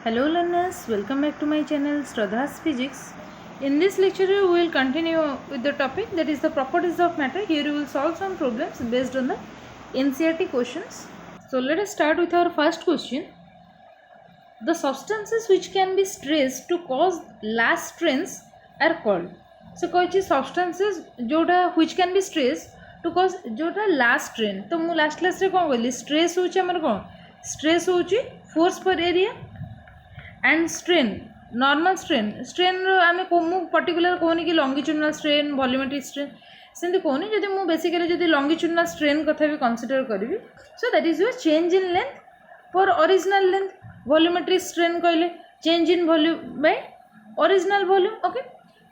Hello learners, welcome back to my channel Shraddha's Physics. In this lecture we will continue with the topic that is the properties of matter. Here we will solve some problems based on the NCERT questions. So let us start with our first question. The substances which can be stressed to cause last strains are called. So कौन substances जोटा which can be stressed to cause जोटा last strain. तो मु last class रे कौन बोली stress होची हमर कौन stress होची force per area and strain normal strain आम को पर्टिकुलर कहूनी कि लंगिट्यूडनल स्ट्रेन वॉल्यूमेट्रिक स्ट्रेन सेमती कहूनी जब मुझे बेसिकली जब लंगिट्यूडनल स्ट्रेन कथा भी कंसीडर करी so that is your change in length for original length volumetric strain कहले change in volume by original volume okay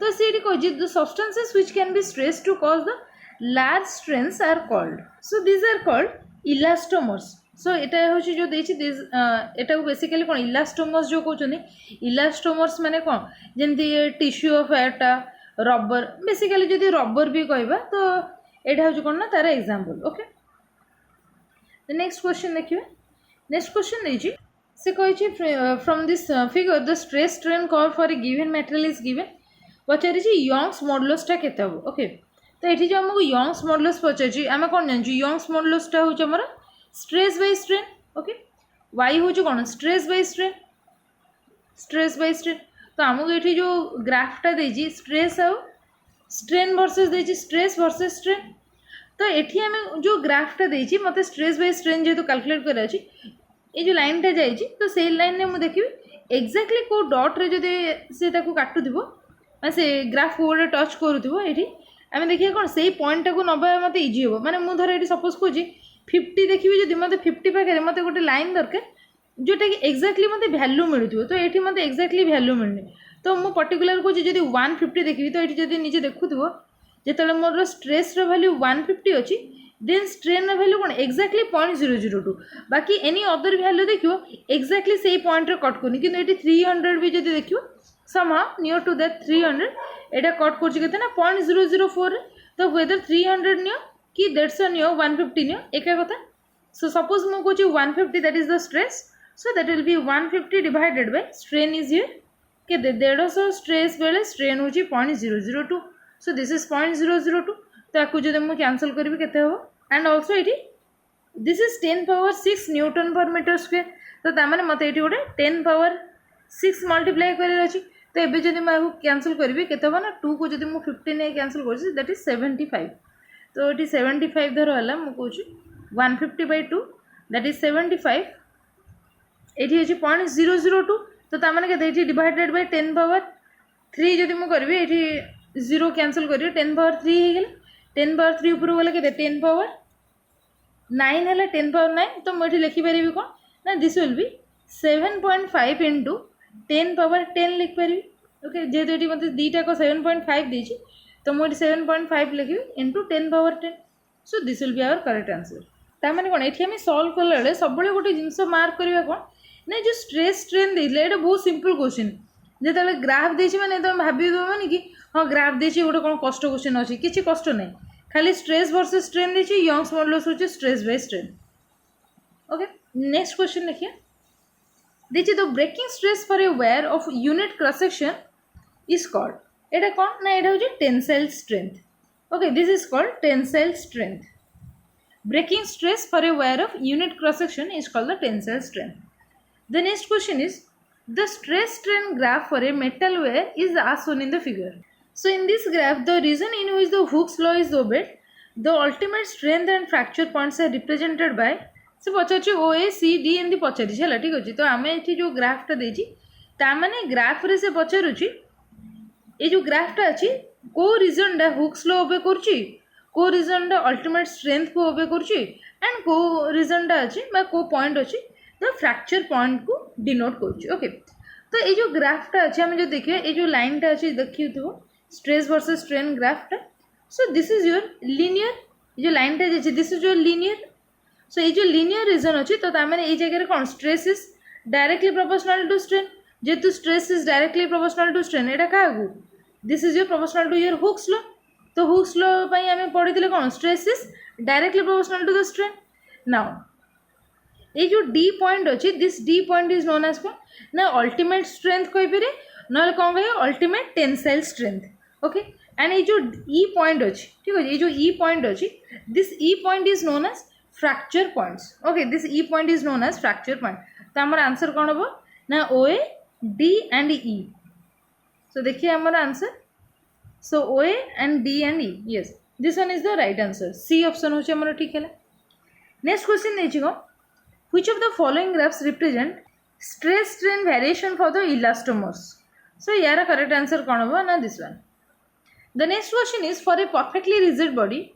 तो सीटी कही the substances which can be stressed to cause the large strains are called so this are called elastomers so एटा हूँ जो एटा basically कौन elastomers जो कहते इलास्टोमर्स माने कौन जमती टिश्यू ऑफ एटा रबर बेसिकली जब रबर भी कहबा तो यहाँ हूँ कौन ना तार एग्जांपल ओके नेक्स्ट क्वेश्चन देखिए नेक्स्ट क्वेश्चन देखिए से कही from this figure the stress strain curve for a given material is given पचारि यंग्स मॉडुलसटा केते हबो ओके तो ये जो आमको यंग्स मॉडुलस पचारि आम कौन जानू यंग्स मॉडुलसटा हूँ आमर stress by strain okay Y हूँ कौन स्ट्रेस बाय स्ट्रेन तो आमको ये जो ग्राफटा देजी स्ट्रेस आउ स्ट्रेन वर्सेस देजी स्ट्रेस वर्सेस स्ट्रेन तो ये आम जो ग्राफटा देजी मत स्ट्रेस बाय स्ट्रेन जेहतु कैलकुलेट कर ये जो लाइनटा जाइए तो से लाइन में मुझे देखी एक्जाक्टली कौ डट्रे जब से काटुव से ग्राफ को गोटे टच करूँ ये आम देखिए कौन से पॉइंटा को नबा मत इजी हे मैंने मुझे ये सपोज कौच 50 देखिए जब मत 50 पाखे मत गोटे लाइन दरकार जोटा कि एक्जाक्टली मत भैल्यू मिलूँ तो ये मत एक्जाक्टली भैल्यू मिलनी तो मुझे पर्टिकुलर कौच जब 150 देखी तो ये जब निजे देखुव जो मोर स्ट्रेस वैल्यू 150 अच्छी देन स्ट्रेन वैल्यू कौन एक्जाक्टली 0.002 बाकी एनी अदर वैल्यू देखो एक्जाक्टली से पॉइंट कट करनी कि 300 भी जब देखो somehow near to that 300 Etah cut कर ना 0.004 तो वेदर 300 नियो कि 150 नियो 150 नियो एक कथा सो सपोज मु कहूँ 150 that is the stress so that will B 150 divided by strain is here के 150 स्ट्रेस बेले स्ट्रेन हूँ 0.002 सो दिस इज 0.002 तो आपको जब मुझे कैंसल करी केते हो एंड ऑल्सो ये this is 10 power 6 Newton per metre square तो तार मत ये गोटे 10 पावर 6 मल्टीप्लाई कर तो ये जब मैं कैंसल करी केते हो ना 2 को जब मुझे 15 कैंसल कर दैट इज 75 तो ये 75 धर है मुझे 150/2 दैट इज 75 ये हूँ 0.002 तो तार के डिवाइडेड बाय 10 पावर 3 जब मुझे करी ये 0 कैंसल कर 10 पावर 3 हो गला 10 पावर 3 ऊपर गला के 10 पावर 9 है 10 पावर 9 तो मुझे लिखिपारि कौन ना this will be 7.5 into 10 power 10 लिखिपारि ओके जेहेतु ये मतलब दीटा को 7.5 देती तो मुझे 7.5 लिखी into 10 power 10 so this will be our correct answer तार कौन ये आम सल्व कला सब गोटे जिनस मार्क करवा कौन ना जो स्ट्रेस स्ट्रेन देते ये बहुत सिंपल क्वेश्चन जो ग्राफ देती मैंने तुम भाव मैंने कि हाँ ग्राफ देती गोटे कौन कष्ट क्वेश्चन अच्छी किसी कष्ट ना खाली स्ट्रेस वर्सेस स्ट्रेन देती यंग्स मॉडुलस हूँ stress by strain okay next question देखिए देखिए the breaking stress for a wire of unit cross section is called एटा कौन ना यहाँ हूँ tensile strength okay this is called tensile strength breaking stress for a wire of unit cross section is called the tensile strength the next question is the stress strain graph for a metal wire is as shown in the figure so in this graph the region in which the Hooke's law is obeyed the ultimate strength and fracture points are represented by से पचार ओ ए C D एमती पचार है ठीक अच्छे तो आम ये जो ग्राफटा देती ताने ग्राफ रे से पचारूँ ये जो ग्राफटा अच्छी को रिजनटा हुक्स लॉ ओबे को रिजनटा अल्टीमेट स्ट्रेंथ को ओबे एंड को रिजनटा अच्छी को पॉइंट अच्छी तो फ्रैक्चर पॉइंट को डिनोट कर ओके तो ये जो ग्राफटा अच्छे आम जो देखिए ये जो लाइनटा अच्छी देखिए स्ट्रेस वर्सेस स्ट्रेन ग्राफटा so this is your linear जो लाइनटा जाइए this is your linear so ये जो लिनियर रीजन अच्छी तो ये जगह कौन stress is directly proportional to strain जेहेतु stress is directly proportional to strain यहाँ क्या this is your proportional to your Hooke's law तो हुक्स लॉ आम पढ़ी कौन stress is directly proportional to the strain now ये जो डी पॉइंट अच्छी this D point is known as कौन ना अल्टीमेट स्ट्रेंथ कहीपर ना कौन कह ultimate tensile strength okay and ये जो ई पॉइंट अच्छी ठीक है ये जो ई पॉइंट अच्छी this E point is known as fracture points okay this E point is known as fracture point तो आमर आंसर कौन हम ना ओ A D and E so देखिए आमर answer so O A and D and E yes this one is the right answer C option होचे हमर ठीक है नेक्स्ट क्वेश्चन नेछि को which of the following graphs represent stress strain variation for the elastomers so यार correct answer कौन हम ना this one the next question is for a perfectly rigid body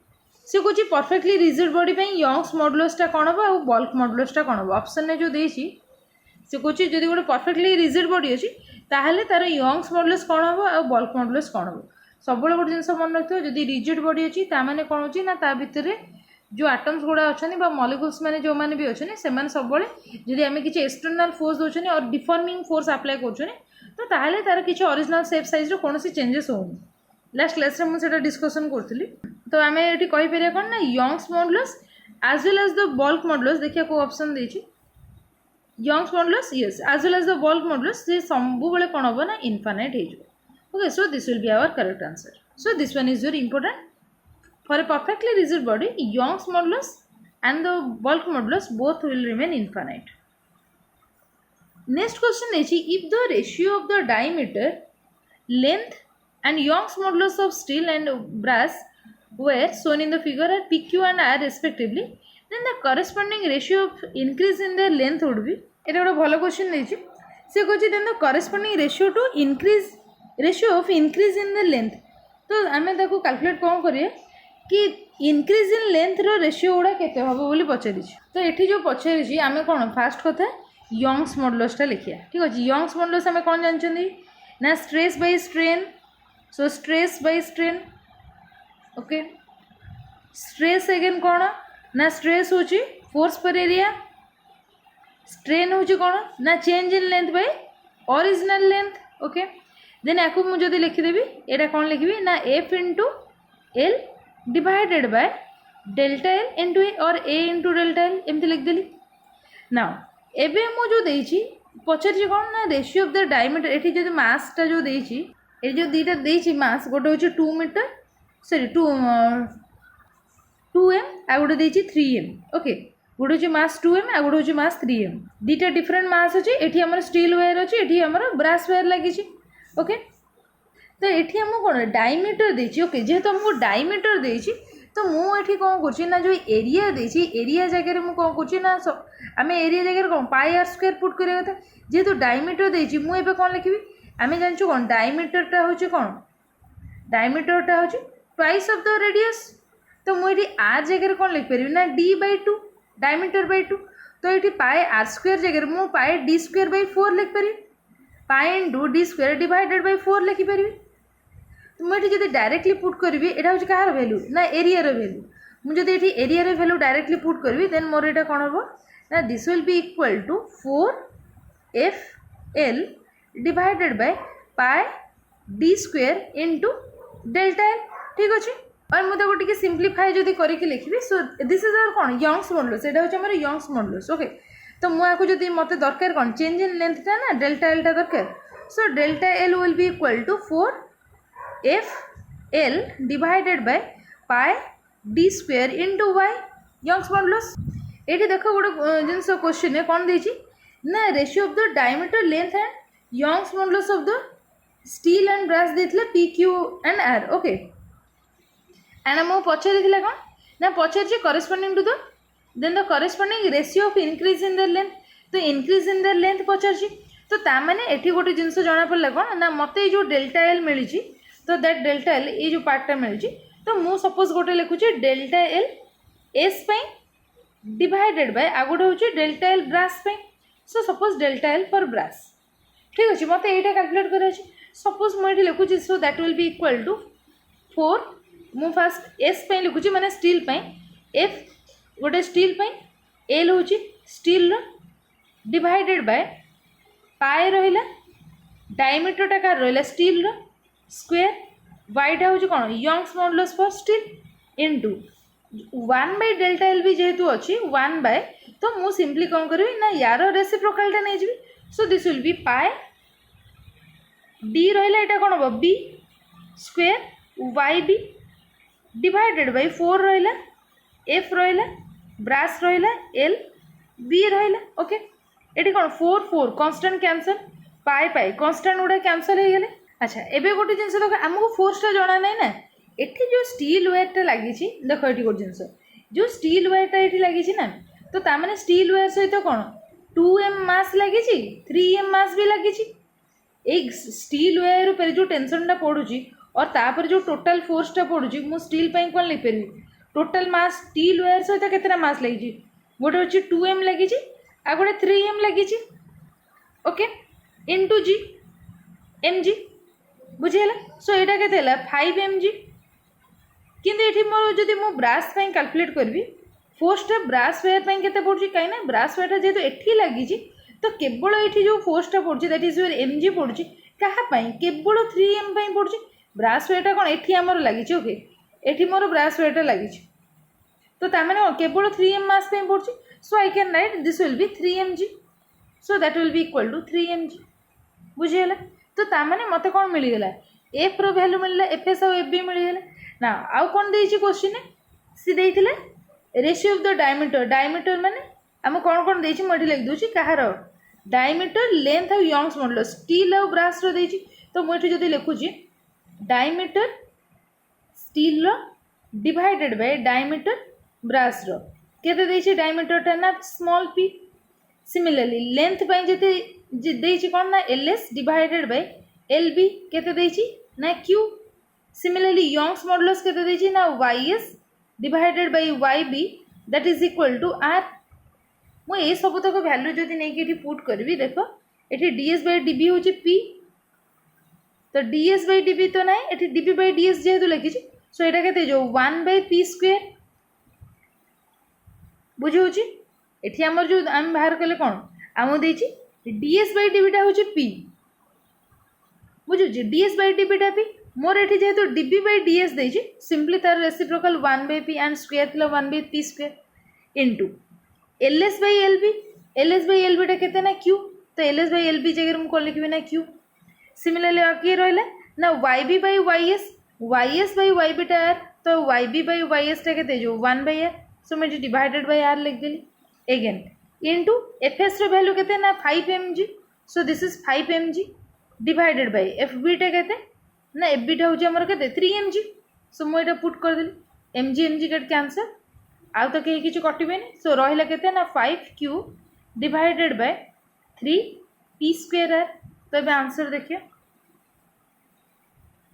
से कुछ परफेक्टली रिजिड बॉडी पे Young's मॉडुलसटा कौन हम और बल्क मॉडुलसटा कौन हम ऑप्शन ने जो देछि से कुछ जदि गोटे परफेक्टली रिजिड बॉडी अच्छी ताहले तार यंग्स मॉडुलस कौन हम और बल्क मॉडुलस कौन हम सब गोटे जिन मन रखिए जदि रिजिड बॉडी अच्छी ताने कौन होची ना ता भितर जो आटम्स गुड़ा अच्छा मॉलिक्यूल्स मैंने जो मैंने भी अच्छे से सब जदि आम किसी एक्सटर्नल फोर्स दौने और डिफॉर्मिंग फोर्स अप्लाई कर तो ताहले तार किसी ओरिजिनल शेप साइज कौन चेंजेस होनी लास्ट क्लास में मुझे डिस्कसन करी तो आम ये कहीपर कौन ना Young's modulus as well as the bulk modulus देखिए को ऑप्शन देछि Young's modulus yes as well as the bulk modulus से सब बेले कौन हम ना इनफाइनाइट हो okay so this will be our correct answer so this one is very important for a perfectly rigid body Young's modulus and the bulk modulus both will remain infinite. Next question is if the ratio of the diameter length and Young's modulus of steel and brass were shown in the figure at PQ and R respectively then the corresponding ratio of increase in their length would be এটা একটা ভালো question দিয়েছি সে কইছে দেন the corresponding ratio to increase ratio of increase in the length তো আমি তাকে calculate কোন করিয়ে कि इनक्रीज इन लेंथ रो रेशियो गुड़ा केते हम बोली पचारि तो ये जो पचारि आम कौन फास्ट कथा यंग्स मॉडुलसटा लिखिया ठीक अच्छे यंग्स मॉडुलस आम कौन जानते ना stress by strain so stress by strain okay stress again कौन ना स्ट्रेस हूँ फोर्स पर एरिया स्ट्रेन हूँ कौन ना change in length by original length okay then या मुझे लिखिदेवी यहाँ कौन लिखी ना F into L divided by delta L into A और ए इंटू डेल्टा एल एमती लिखदेली नाउ एबे मु जो देछि पचारि कौन ना रेशियो ऑफ द डायमीटर एठी जो मासटा जो देछि ए जो दीटा देछि मास गोटे होछि 2 मीटर सॉरी 2m आ गोटे देछि 3m ओके गोटे होछि मास 2m आ गोटे होछि मास 3m दीटा डिफरेंट मास अछि एठी हमर स्टील वायर अछि एठी हमर ब्रास वायर लागि छि ओके तो ये आम कौन डायमीटर देछि ओके जेहेतु आमको डायमीटर देछि तो मुझे कौन कर जो एरिया देछि एरिया जगह मुझे कौन कर आम एरिया जगह कौन पाई आर स्क्वायर पुट करिया कथा जेहेतु डायमीटर देछि मुझे कौन लिखी आम जानचु कौन डायमीटरटा हूँ कौन डायमीटरटा हूँ ट्वाइस ऑफ द रेडियस तो मुझे आर जगह कौन लिखिपर ना d/2 डायमीटर बाय 2 तो ये पाई आर स्क्वायर जगह मुझे पाई d²/4 लिखिपर pi into d² divided by 4 लिखिपर तो मुझे जब डायरेक्टली पुट करी यहाँ हूँ कहार भैल्यू ना एरिया भैल्यू मुझे ये एरिया भैल्यू डायरेक्टली पुट करी देन मोर यहाँ कौन हम ना this will be equal to 4f(l) divided by pi d² into delta L ठीक अच्छे और मुझे टे सिंप्लीफाई जब करके लिखी सो दिस इज आवर कौन यंग्स मॉडुलस यहाँ हूँ आम यंग्स मॉडुलस ओके तो मुझे जब मत दरकार कौन चेंज इन लेंथटा ना डेल्टा एलटा दरकार so delta L will be equal to 4f(l) divided by pi d² into Y Young's modulus ये देख गोटे जिन क्वेश्चन है कौन देछि ना ratio of the diameter length and Young's modulus of the steel and brass देथिले P Q and R okay and मो पचारि कौन ना पचारि corresponding to the then the corresponding ratio of increase in the length तो increase in the length पचारि तो ताने एठी गोटे जिनस जना पड़ला कौन ना मत जो डेल्टा एल मिली तो दैट डेल्टा एल ये जो पार्टा मिली तो मु सपोज गोटे लिखुची delta L S divided by आ गोटे हूँ delta L brass so suppose delta L for brass ठीक अच्छे मत यहाँ कैलकुलेट कर सपोज मुझे लिखुची so that will be equal to 4 मु फास्ट एस लिखुची माने स्टील एफ गोटे स्टील एल हूँ स्टील डिवाइडेड बाय पाए रहा डायमीटरटा कार रहा स्टील स्क्वायर वाईटा हूँ कौन Young's modulus for steel into one by delta L भी जेहेतु अच्छी वन बाय, तो मु सिंपली कौन करी ना यार रेसिप्रोकालटा नहीं जी। So this will be pi D रहा यहाँ कौन हम B square Y B divided by 4 रहा एफ रहा ब्रास रहा एल बी रहा। ओके ये कौन 4 4 कन्स्टाट कैंसल पाए पाए कन्स्टाट गुड़ा कैंसल हो गले। अच्छा एबे गोटे जिनस देख आमको फोर्सटा जना ना ना एठी जो स्टील वायरटा लगी देख ये गोटे जिनस जो स्टील वायरटा ये लगी ना तो ताने स्टील वायर सहित कौन 2m मास लगी 3m मास भी लगी एक स्टील वायर पर जो टेंशनटा पड़ुची और तापर जो टोटल फोर्सटा पड़ुची मु स्टील पर कौन लिखिपारि टोटल मास स्टील वायर सहित केतना मास लगी गोटे हूँ 2m लगी आ गोटे 3m लगी। Okay into G M G बुझीगला। सो यहाँ के 5 mg किंतु ये मोर जदि मो ब्रास कैलकुलेट करी फोर्सटा ब्रास वायर के पड़ी कहीं ब्रास वायर जेहतु एठी लगी तो केवल ये जो फोर्सटा पड़ी that is your M G पड़ी क्या केवल 3m पड़ी ब्रास वायरटा कौन एठी आमर लगी। ओके एठी मोर ब्रास वायरटा लगी तो ताने केवल 3m मास पड़ी। So I can write this will be 3mg so that will be equal to 3mg बुझीगला। तो ताने मत कौन मिलगला एफ रो वैल्यू मिलला एफ एस और एफ बी मिलगला ना आउ कौन देछि क्वेश्चन सी देथिले ratio of the diameter diameter माने आम कौन कौन देछि मो एठी लिख दोछि कहार डायमीटर लेंथ और यंग्स मॉडुलस स्टील और ब्रास रो देछि तो मो एठी जदि लिखुछि डायमीटर स्टील रो डिवाइडेड बाय डायमीटर ब्रास रो केते देछि डायमीटर टा ना स्मॉल पी सिमिलरली लेंथ पई जति देछि कौन ना एलएस डिवाइडेड बाय एलबी केते देछि ना क्यू सिमिलरली यंग्स मॉडुलस केते देछि ना YS divided by YB that is equal to R. मु ए सब तक वैल्यू जदि नहीं कि पुट करबी देखो एठी डीएस बाय डीबी होछि पी तो डीएस बाय डीबी तो नहीं एठी डीबी बाय डीएस जेहेतु लिखी सो एटा केते जो 1 बाय पी स्क्वायर बुझे एठी हमर जो आम बाहर कले कौन आम देछि डीएस बाय डीबीटा होछि पी बुझे डीएस बाय डीबीटा पी मोर एठी जेहेतु डीबी बाय डीएस देछि सिंपली तार reciprocal 1 by P and square थिला 1 by P square into LS by LB टा केते ना क्यू तो एलएस बाय एलबी जगह हम कोन लिखबे ना क्यू सिमिलरली के रहला ना YB by YS by YB टा आर तो वाईबी बाय वाईएस टा केते जो 1 बाय आर सो मैं डिवाइडेड बाय आर लिख देली अगेन इनटू एफएस रो वैल्यू केते ना 5 mg so this is 5 mg divided by FB टा केते ना एफबी टा होची हमर केते 3 mg सो मैं एटा पुट कर देली mg गेट कैंसल आउ तो कहीं किछु कटिबेनी सो रहिला केते ना 5q divided by 3 p square R. तो ए आंसर देखिए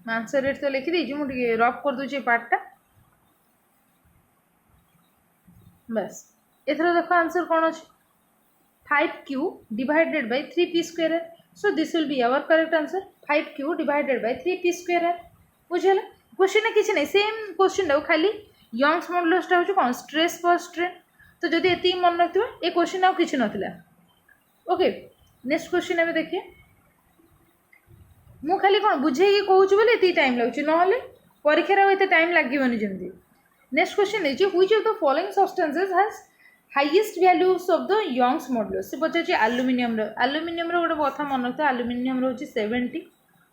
आंसर रेट तो लिखि देछि मुझे रफ कर दूची पार्टटा बस एथर देखो आंसर कौन अच्छे 5q divided by 3p square R. So this will be our correct answer 5q divided by 3p square R बुझेला। क्वेश्चन किसी नहीं सेम क्वेश्चन टाइम खाली यंग्स मॉडुलसटा हूँ कौन स्ट्रेस पर स्ट्रेन तो जब ये मन रखिए ये क्वेश्चन आउ किसी नाला। ओके नेक्स्ट क्वेश्चन एवं देखिए मु खाली कौन बुझे कहूँ बोले ये टाइम लगुच ना परीक्षार एत टाइम लगे जमी। नेक्स्ट क्वेश्चन है which of the following substances has highest values of the Young's modulus से पचार आलुमिनियम गोटे कथा मन रखता आलुमिनियम हूँ 70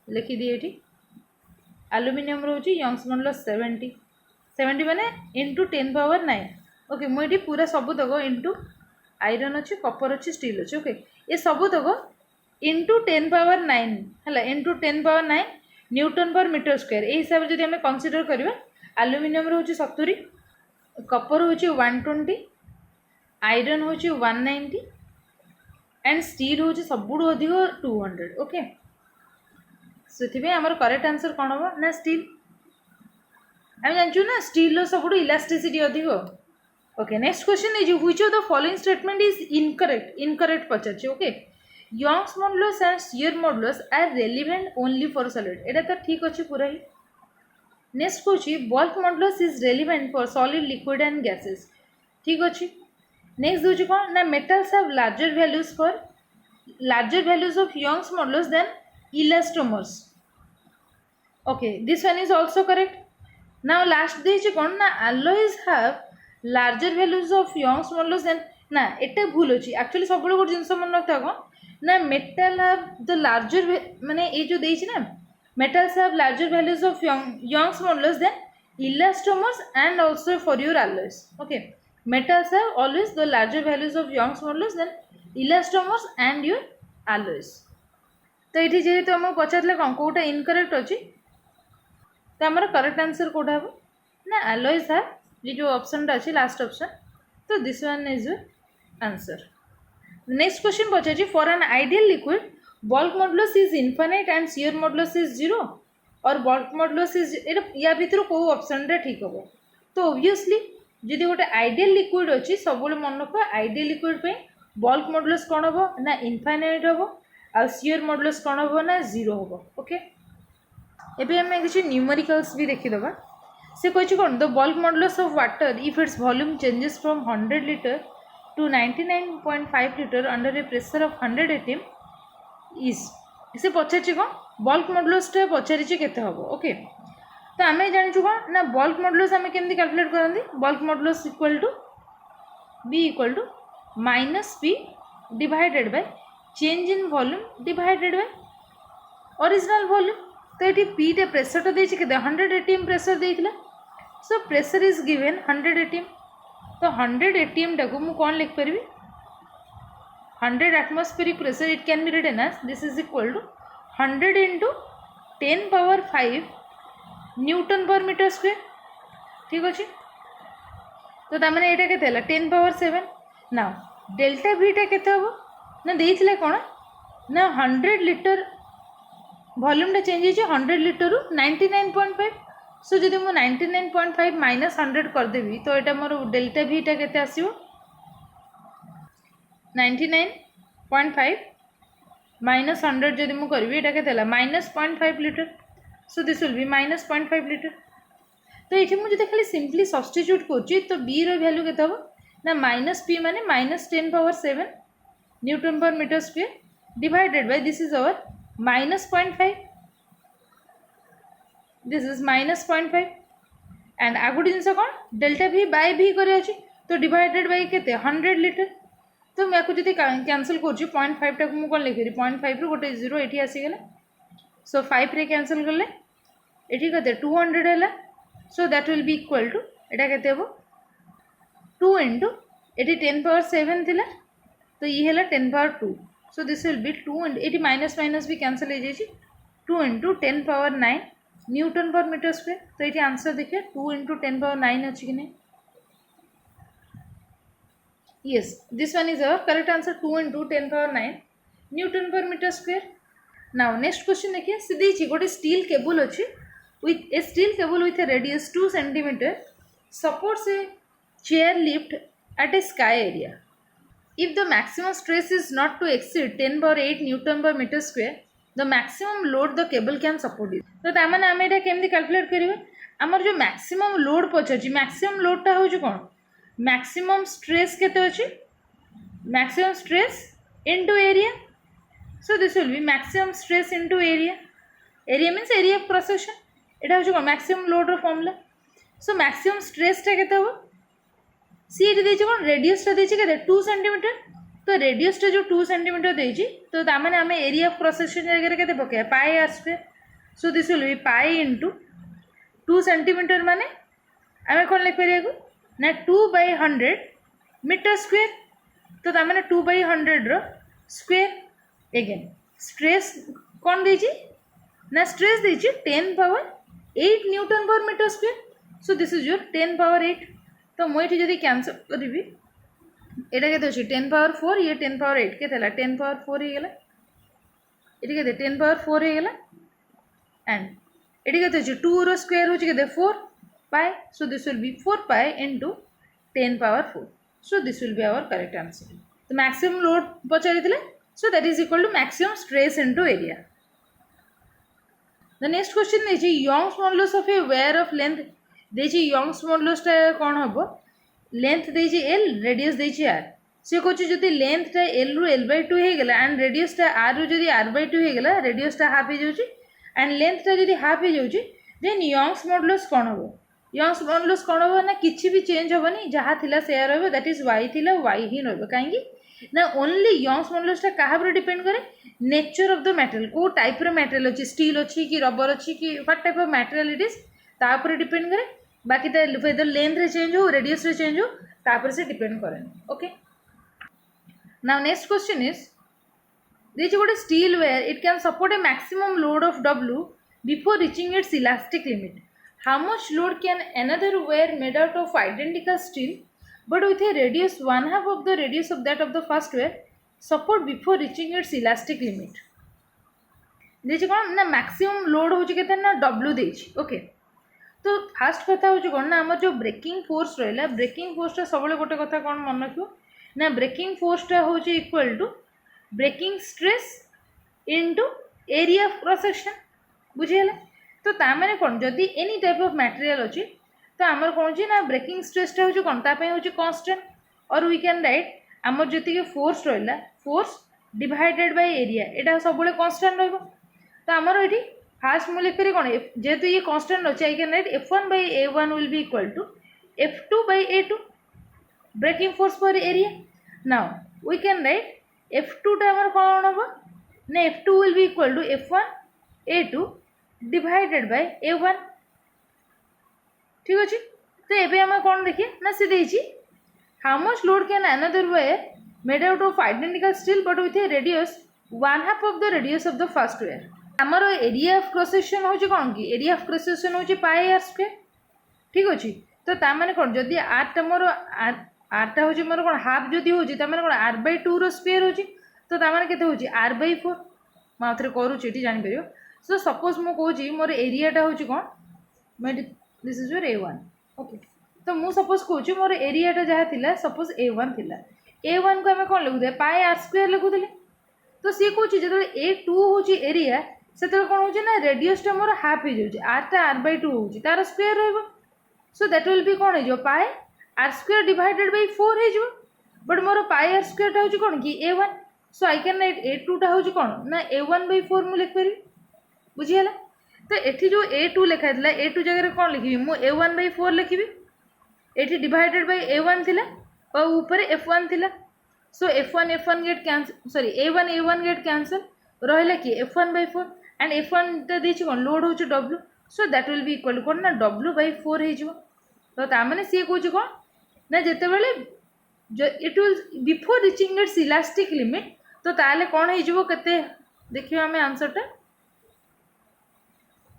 लिखिदिए ये आलुमिनियम हूँ यंग्स मॉडुलस 70 माने इंटू 10 पावर 9। ओके मुझे पूरा सबूतक इंटू आयरन अच्छे कपर अच्छे स्टील अच्छे ओके ये सबूतक इंटू 10 पावर 9 है into 10 power 9 Newton per metre square ये हिसाब से जब कनसीडर करवा आलुमिनियम हूँ 70 कपर हूँ 120 आयरन हूँ 190 एंड स्टील हूँ सबुठ अधिक 200। ओके से आमर करेक्ट आंसर कौन हम ना स्टील आम जानचु ना स्टील सबुठ इलास्टिसिटी अधिक। ओके नेक्स्ट क्वेश्चन है which of the following statement is incorrect पचार। Okay Young's modulus and shear modulus are relevant only for solid एटा तो ठीक अच्छे पूरा ही। नेक्स्ट कौन bulk modulus is relevant for solid liquid and gases ठीक अच्छे। नेक्स्ट दूसरी कौन ना metals have larger values of Young's modulus than elastomers. Okay this one is also correct. Now last देछि कोन ना alloys have larger values of Young's modulus than ना एटा भूल अछि एक्चुअली सब गोटे जिनस मन रखता कोन ना मेटल हैव द लार्जर माने ए जो देछि ना metals have larger values of Young's modulus than elastomers and also for your alloys. Okay, metals have always the larger values of Young's modulus than elastomers and your alloys. तो ये जेहेतु आमको पचारे कौन कौटा incorrect अच्छी तो आम करेक्ट आंसर कौटा हम ना alloys है ये जो ऑप्शन अच्छी लास्ट ऑप्शन तो this one is your answer. Next question Pachar for an ideal liquid bulk modulus is infinite and shear modulus is 0 और bulk modulus is या भितर को ऑप्शन रे ठीक हम. तो ऑब्वियसली जदि गोटे आइडियल लिक्विड अच्छी सब मन रख आइडियल लिक्विड पे bulk modulus कौन हम ना इनफाइनाइट हम आ shear modulus कौन हम ना 0 हम. ओके एबे हमें किसी न्यूमेरिकल्स भी देखिदबा. से कहि कोन the bulk modulus of water if its volume changes from 100 liter to 99.5 liter under a pressure of 100 atm is से पचार कौन bulk modulus टा पचारि केते हम. ओके तो आम जानी कौन ना bulk modulus आम केमती कैलकुलेट करती bulk modulus equal to B equal to minus P divided by change in volume divided by original volume. तो ये पी टे प्रेसर तो 100 atm प्रेसर देइथिला. So pressure is given 100 atm. तो 100 atm टाको मु कौन लिख पारि 100 atmospheric pressure it can be written as this is equal to 100 into 10 power 5 Newton per meter square. ठीक अच्छे तो तामने एटा केते हला 10 power 7. नाउ डेल्टा v टा केते हबो ना देइथिले कोन ना 100 लीटर वॉल्यूम टा चेंज होची 100 लीटर रु 99.5. सो जदि मु 99.5 माइनस 100 कर देबी तो एटा मोर डेल्टा v टा केते आसीबो 99.5 माइनस 100 जदि मु करबी एटा केते minus 0.5 litre. So this will B minus 0.5 litre. तो ये मुझे खाली सिंपली सब्स्टिट्यूट करुच्ची तो बी रो वैल्यू केते हम ना माइनस पी माने minus 10 power 7 newton per metre square divided by this is our minus 0.5 this is minus 0.5 and आगुटी जिनस कौन डेल्टा भी बाय भी करे अछि तो डिवाइडेड बाय केते 100 लीटर. तो मैं आपको जब कैंसल कर 0.5 टाक मुझे कौन लिखी 0.5 रू गोटे 0 ये आसीगला. सो 5 रे कैंसल कले ये कहते 200 है. So that will be equal to एटा केते हम 2 इंटू ये 10 पावर 7 थिला तो ये है 10 power 2. So this will B 2 ये माइनस माइनस भी कैंसल हो जाए 2 into 10 power 9 Newton per metre square. तो ये आंसर देखिए 2 इंटू 10 पावर 9 अच्छी कि नहीं. Yes, this one is our correct answer 2 into 10 power 9 Newton per meter square. Now next question देखिए सीधी ची गोटे steel cable अच्छी with a steel cable with a radius 2 cm supports a chair lift at a sky area. If the maximum stress is not to exceed 10 power 8 Newton per meter square, the maximum load the cable can support it. तो तामने आमे एटा केमती calculate करिवे हमर जो maximum load पछछि maximum load टा होछि कोन maximum stress केते अछि maximum stress into area. So this will be maximum stress into area. Area means area of cross section. एटा होछि कोन maximum load रो फॉर्मूला. So maximum stress टा केते हो सी एटी देछि कोन radius टा देछि केते 2 cm. तो रेडियस टा जो 2 cm देछि तो तामाने हमें एरिया ऑफ क्रॉस सेक्शन जगह केते पके pi R square. So this will be pi into 2 cm माने हमें कोन लिख परिया को ना 2 by 100 मीटर स्क्वायर. तो तामने 2 by 100 रो स्क्वायर. अगेन स्ट्रेस कौन देछि ना स्ट्रेस देछि 10 power 8 newton per metre square. So this is your 10 power 8. तो मुझे जदि कैंसल करी एटा केते अछि 10 पावर 4 ये 10 पावर 8 केते हला 10 पावर 4 हे गेला एटी केते 10 पावर 4 हे गेला एंड एटी केते अछि 2 रो स्क्वायर होछि केते 4 pi. So this will be 4 pi into 10 power 4. So this will be our correct answer. The maximum load पचारिथिले so that is equal to maximum stress into area. The next question is Young's modulus of a wire of length. देछि Young's modulus टा कोन हबो length देछि l radius देछि r. से कहछि जदि length टा l रु l/2 हे गेला एंड रेडियस टा r रु जदि r/2 हे गेला रेडियस टा हाफ हे जाउछि एंड लेंथ टा जदि हाफ हे जाउछि देन Young's modulus कोन हबो यंग्स मॉडुलस कौन हम ना किसी भी चेंज हेनी जहाँ थिला से रहा दैट इज वाई थिला वाई ही रहा कहीं ना ओनली यंग्स मॉडुलसटा क्या डिपेंड करे नेचर ऑफ द मटेरियल को टाइप रो मटेरियल अच्छी स्टील अच्छी कि रबर अच्छी कि what type of material it is तापर डिपेंड करे बाकी वेदर लेंथ रे चेंज हो रेडियस रे चेंज हो तापर से डिपेंड करे okay now next question is this गोटे steel wire it can support A maximum load of W before reaching it's elastic limit how much load can another wire made out of identical steel but with a radius 1/2 of the radius of that of the first wire support before reaching its elastic limit देखिए कौन ना maximum load हो के ना W देछि okay तो fast कथा हो कौन ना आम जो ब्रेकिंग फोर्स रहा ब्रेकिंग फोर्सटा सब गोटे कथा कौन मन रखो ना ब्रेकिंग फोर्सटा हूँ equal to breaking stress into area of cross section बुझीगला तो ताने कौन जदि एनी टाइप ऑफ मटेरियल अच्छी तो आमर कौन ना ब्रेकिंग स्ट्रेसटा हूँ कौन तापाई हूँ कांस्टेंट और वी कैन राइट आमर जी फोर्स रहा फोर्स डिवाइडेड बाय एरिया यहाँ सब कांस्टेंट रही तो आमर ये फास्ट मुझे लिख कौन जेहेतु ये कांस्टेंट अच्छे I can write F1/A1 will be equal to F2/A2 breaking force per area now we can write F2टा आमर कौन हम ना F2 will be equal to F1/A2 divided by A1 ठीक अच्छे तो ये आम कौन देखिए ना सी देखिए how much load can another wire made out of identical steel but with a radius 1/2 of the radius of the first wire आमर एरिया ऑफ क्रॉस सेक्शन हूँ कौन कि एरिया ऑफ क्रॉस सेक्शन हूँ πr² ठीक अच्छे तो ताने कौन जदि आरटा मोर आरटा हूँ मोर कौन हाफ जदि हूँ कौन r/2 रो स्क्वायर हूँ तो ताने केते हूँ r/4 मुझे करुँची ये जापर सो सपोज मुझे कहूँ मोर एरियाटा हूँ कौन this is your A1 okay तो मुझे सपोज कहूँ मोर एरियाटा जहाँ थी सपोज A1 थिला A1 को आम कौन लिखुदे πr² लिखुले तो सी कौन जो A2 हूँ एरिया से कौन हो ना रेडियसटा मोर हाफ हो जाए आरटा r/2 हूँ तार स्क्वायर रही सो दैट विल बी कौन हो πr² डिवाइडेड बाय 4 हो बट मोर πr² हूँ कौन कि A1 so I can right A2टा हूँ कौन ना A1/4 मुझे लिखिपारि बुझीगला तो ये जो A2 लिखाई A2 जगह कौन लिखी मुझे A1/4 लिखी ये डिवाइडेड बाय A1 थिला और ऊपर F1 थिला सो F1 get cancel sorry A1 get cancel रहा कि F1/4 एंड F1 देखिए कौन लोड हूँ W so that will be equal कौन ना W/4 हो ताने सी कौन कौन ना जिते बड़े it will before reaching it's elastic limit तो ताले कौन हो देखिए आम आंसरटा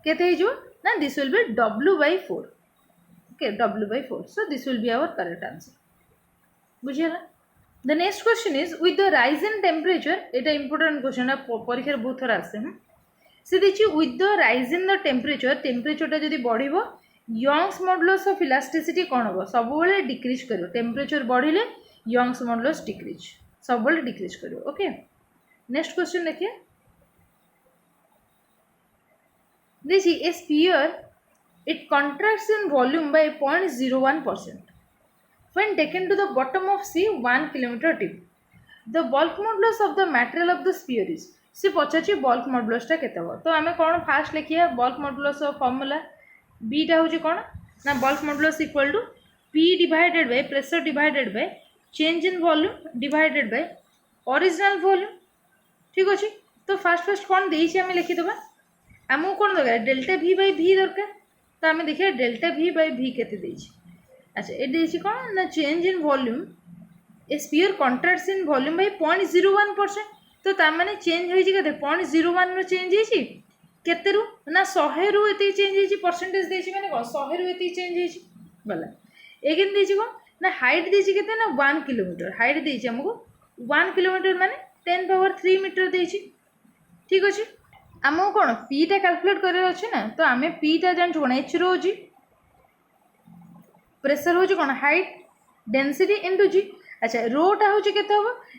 केते हो ना this will be W/4 okay W/4 so this will be our correct answer बुझीगला the next question is with the rise in temperature एटा इंपोर्टेंट क्वेश्चन परीक्षा बहुत थर आसे से देखिए with the rise in the टेम्परेचरटा जब बढ़ो यंग्स मॉडुलस ऑफ इलास्टिसिटी कौन हम सब डिक्रीज कर टेम्परेचर बढ़िले यंग्स मॉडुलस डिक्रीज सब डिक्रीज कर ओके नेक्स्ट क्वेश्चन देखिए this is a sphere it contracts in volume by 0.01% when taken to the bottom of sea 1 kilometer deep the bulk modulus of the material of the sphere is से पचाची bulk modulus टा केते हो तो आमे कौन fast लिखिया bulk modulus of formula b टा होची कौन ना bulk modulus equal to p divided by pressure divided by change in volume divided by original volume ठीक अच्छे तो फास्ट कौन देइछि आमे लिखि दबा आमको कौन दरकार डेल्टा V बाय V दरकार तो आम देखिए डेल्टा V बाय V केते अच्छा ये कौन ना change in volume A sphere contracts in volume bye 0.01% तो तार चेंज हो 0.01 चेंज होते रु ना 100 रु ये चेंज हो परसेंटेज देछि माने कौन 100 रु ये चेंज हो गला एगेन देछि कौन ना हाइट देछि केते ना 1 किलोमीटर हाइट देछि हमको 1 किलोमीटर माने 10⁻³ मीटर देछि ठीक अच्छे आमको कौन पीटा कैलकुलेट कर अच्छे ना तो आम पीटा जानू कौन एच रो जी प्रेशर हूँ कौन हाइट डेंसिटी इंटू जी अच्छा रोटा हूँ के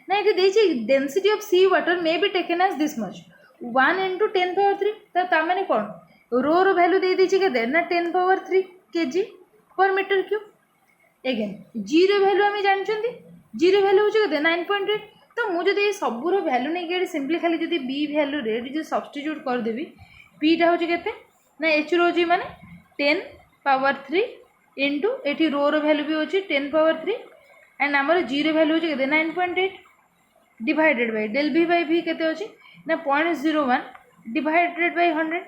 ना ये density of sea water may be taken as this much 1 × 10⁻³ तो मैंने कौन रो भैल्यू दे दीजिए के ना 10⁻³ kg पर मीटर क्यूब एगेन जी रो भैल्यू आम जानते जी रो भैल्यू हूँ के 9.8 तो मुझे सबूर भैल्यू नहीं सिंपली खाली जब बी भैल्यू रे सब्स्टिट्यूट करदेवी पीटा हूँ के ना एच रो जी माने 10⁻³ इंटू ये रो वैल्यू भी अच्छे 10^3 एंड आमर जी वैल्यू अच्छे के 9.8 डिवाइडेड बाय डेल भी बाय भी केते अच्छे ना 0.01 डिवाइडेड बाय 100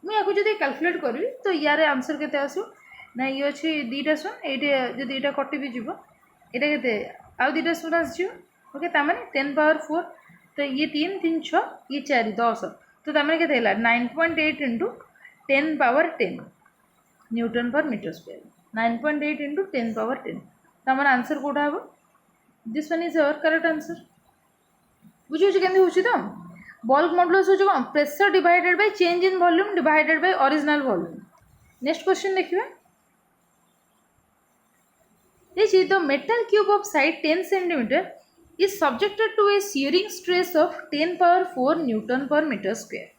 मुझे आपको जब कैलकुलेट करी तो यार आंसर केते आसो ना ये अच्छे दीटा शून ये जो दीटा कटि भी जीव यहाँ के आउ दीटा शून आसो ओके तार 10^4 तो ये 3 3 6 ये 4 10 तो तार के 9.8 into 10^10 Newton per metre square 9.8 into 10^10 तो आम आंसर कौटा हम this one is our correct answer बुझे केमती हो बल्क मॉडुलस हो कौन pressure divided by change in volume divided by original volume next question देखिए देखिए the metal cube of size 10 centimetre is subjected to a shearing stress of 10^4 Newton per meter square.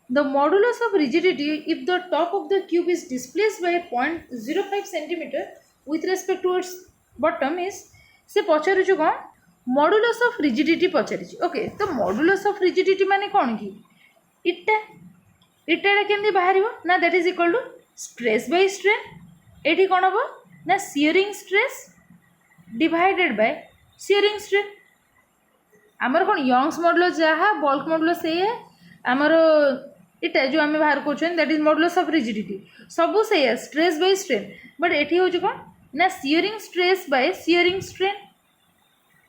The modulus of rigidity if the top of the cube is displaced by 0.05 centimeter with respect to its bottom is से पचारू कौन modulus of rigidity पचारि okay तो modulus of rigidity माने कौन कि eta eta केमती बाहर ना that is equal to stress by strain एठी कौन हम ना shearing stress divided by shearing strain आमर कौन यंग्स मॉडुलस जहाँ बल्क मॉडुलस से आमर इटा जो आम बाहर कर that is modulus of rigidity सबू से स्ट्रेस बाय स्ट्रेन बट एठी हो कौन ना shearing stress by shearing strain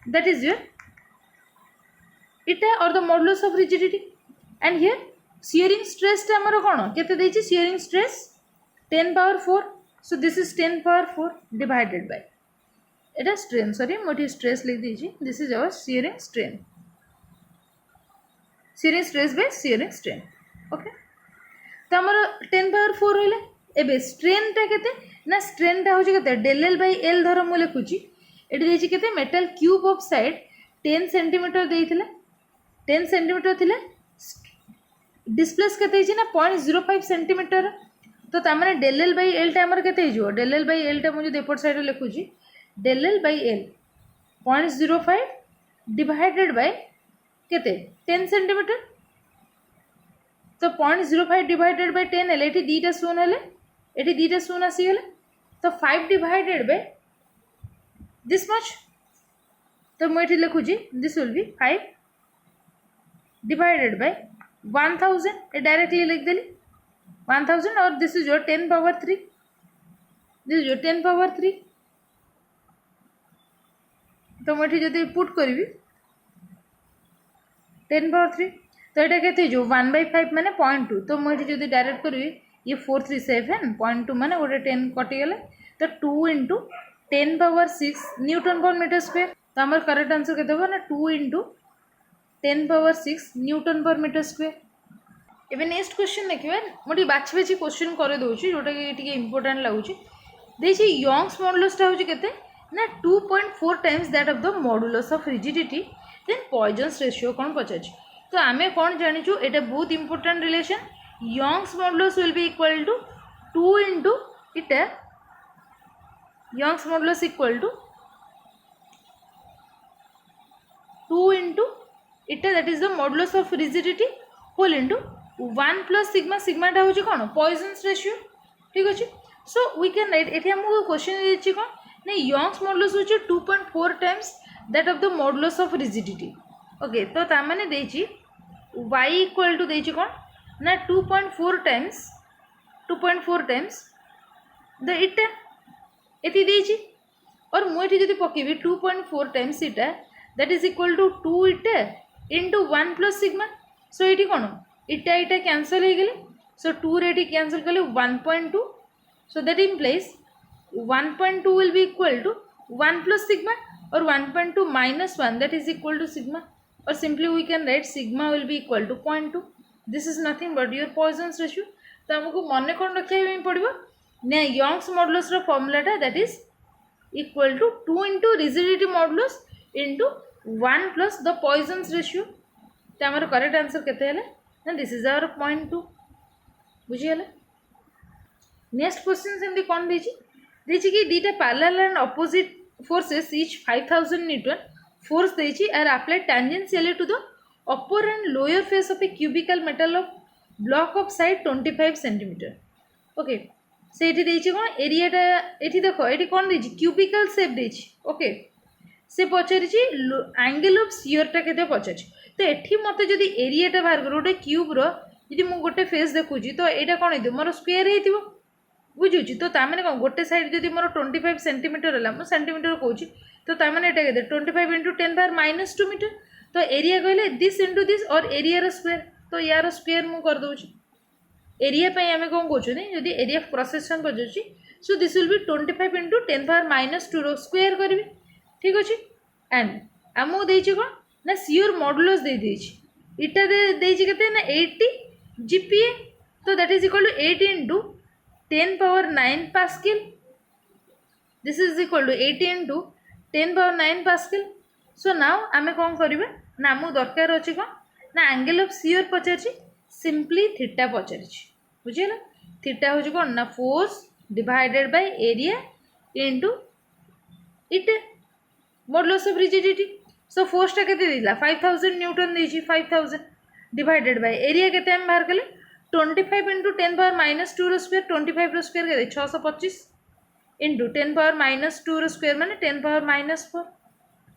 that is your इटा और the modulus of rigidity and here shearing stress आमर कौन केते shearing stress 10^4 so this is 10^4 divided by Etah strain sorry मुझे स्ट्रेस लिख दीजिए this is our shearing strain shearing stress by shearing strain okay तो आमर 10^4 रहा एबे स्ट्रेन टा केते ना स्ट्रेन टा होची केते डेल एल बाय एल धर मु लिखुची एटी देछि केते metal cube of side 10 centimetre देइथिले 10 सेंटीमीटर थिले डिस्प्लेस केते हिची ना 0.05 सेंटीमीटर तो तामने डेल एल बाय एल टा हमर केते हिजो डेल एल बाय एल टा मु जो एपट साइड लिखुची del L by L 0.05 divided by केते 10 सेंटीमीटर तो 0.05 डिवाइडेड बाय 10 एल एठी दीटा शून हेले एठी दीटा शून आसी गेले तो 5 डिवाइडेड बाय दिस मच तो मु एठी लिखुची this will be 5 divided by 1000 ए डायरेक्टली लिख देली 1000 और this is your 10^3 this is your 10^3 तो मुझे जब पुट करी 10^3 तो यहाँ के जो 1/5 मैंने 0.2 तो मुझे जब डायरेक्ट करी ये 437.2 मैंने गोटे 10 कटिगले तो 2 into 10^6 Newton per metre square तो आम करेक्ट आंसर के ना 2 into 10^6 Newton per metre square एवं नेक्स्ट क्वेश्चन देखिए मुझे बाछी बाछी क्वेश्चन कर दूसरी जोटा कि इंपोर्टाट लगुच देखिए यंग्स मॉडुलसटा हूँ के ना 2.4 times that of the modulus of rigidity then Poisson's ratio कौन पचार तो आम कौन जाचु ये बहुत important relation Young's modulus will be equal to 2 into eta Young's modulus equal to 2 into eta that is the modulus of rigidity whole into 1 plus sigma सिग्माटा हूँ कौन पॉइजन्स रेशियो ठीक अच्छे सो वी कैन राइट ये आमको question देती कौन नहीं यंग्स मॉडुलस होची 2.4 times that of the modulus of rigidity okay तो तामाने देची y इक्वल टू देची कौन ना 2.4 टाइम्स द इटा एति देची और मुझे जब पकेबी 2.4 टाइम्स इटा दैट इज इक्वल टू 2 इटा इंटू 1 प्लस सिग्मा सो ये कौन इटा इटा कैंसल हो गले सो 2 रे कैंसल कले 1.2 so that implies 1.2 will be equal to 1 plus sigma or 1.2 minus 1 that is equal to sigma or simply we can write sigma will be equal to 0.2 this is nothing but your Poisson's ratio तो हमको मन कौन रखा पड़ो ना Young's modulus फॉर्मूलाटा that is equal to 2 into rigidity modulus into 1 plus the Poisson's ratio तो आम करेक्ट आंसर केते ना दिस इज आवर 0.2 बुझीगला नेक्स्ट क्वेश्चन सेमती कौन देखिए कि दीटा parallel and opposite forces each 5000 newton force देछि are applied tangentially to the upper and lower face of a cubical metal of block of side 25 centimetre okay से कौन एरियाटा ये देख ये कौन दे क्यूबिकल सेप दे ओके से पचारि एंगल ऑफ शियरटा के पचार तो ये मत जदि एरियाटा बाहर कर गोटे क्यूब्र जी मुझे गोटे फेस देखुची तो यहाँ कौन हो मोर स्क्वेयर हो बुझुची तो ताने कौन गोटे साइड जब मोर 25 सेंटीमीटर है मुझे सेंटीमीटर कहूँ तो ताने ये 25 इंटू 10⁻⁻2 मीटर तो एरिया कहले दिस इंटू दिस और एरिया स्क्वेयर तो यार स्क्वेयर मुझे करदे एरिया आम कौन कहते जब एरिया क्रॉस सेक्शन कर सो this will B 25 into 10⁻⁻2 square करी ठीक अच्छे एंड आमको देती कौन ना शियर मॉडुलस इटा देते ना 80 जीपीए तो that is equal to 80 into 10⁻9 pascal this is equal to 80 into 10⁻9 pascal so now आम कौन करवा ना आमको दरकार अच्छे कौन ना एंगल ऑफ शियर पचार सिंपली थीटा पचार बुझेगा थीटा हूँ कौन ना force divided by area into eta modulus of rigidity so फोर्सटा के 5000 न्यूटन देती 5000 डिवाइडेड बाय एरिया के बाहर कले 25 इंटू 10⁻⁻2 स्क्वेयर 25 स्क्वेयर के 625 इंटू 10⁻⁻2 स्क्वेयर माने 10⁻⁻4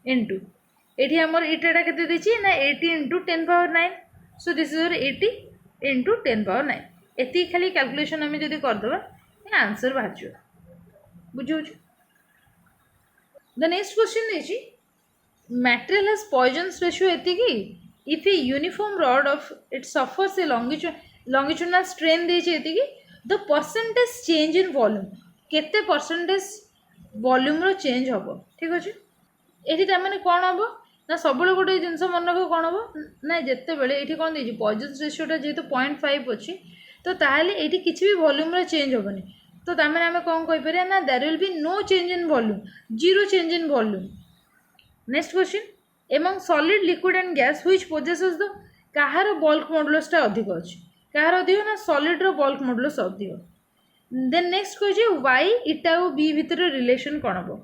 इंटू ये आमर इटाटा के ना 80 into 10⁻9 so this is 80 into 10⁻9 ये खाली कैलकुलेशन आम जब करदे आंसर बाहर बुझे द नेक्स्ट क्वेश्चन देखिए material has Poisson's ratio एतिकी if a uniform rod of it suffers a longitudinal strain देछि एतिकी the percentage change in volume केते percentage volume रो change होबो ठीक अछि एठी त माने कोन होबो ना सबले गोटे जिंस मन रख कोन होबो ना जत्ते बेले एठी कोन देछि Poisson's ratio टा जेतो 0.5 अछि तो ताहाले एठी किछि भी वॉल्यूम रो चेंज होबनी तो तामे आमे कोन कहि परिया ना there will be no change in volume zero change in volume next question among solid liquid and gas which possesses the कहार बल्क मॉडुलस टा अधिक अछि कहार अधिक ना सॉलिड रो बल्क मॉडुलस अधिक then next question y eta और b भीतर रिलेशन कोन हो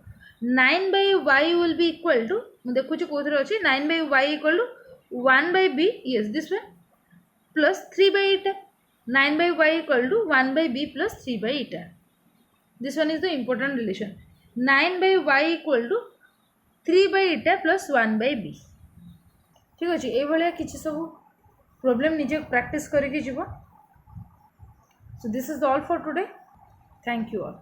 9/y will be equal to मु देखु छी कोथरे अछि 9/y equal to 1/b yes this one plus 3/eta 9/y equal to 1/b plus 3/eta this one is the important relation 9/y equal to 3/eta plus 1/b ठीक अच्छे ये किसी सब प्रॉब्लम निजे प्रैक्टिस करके जीव सो this is all for today thank you all.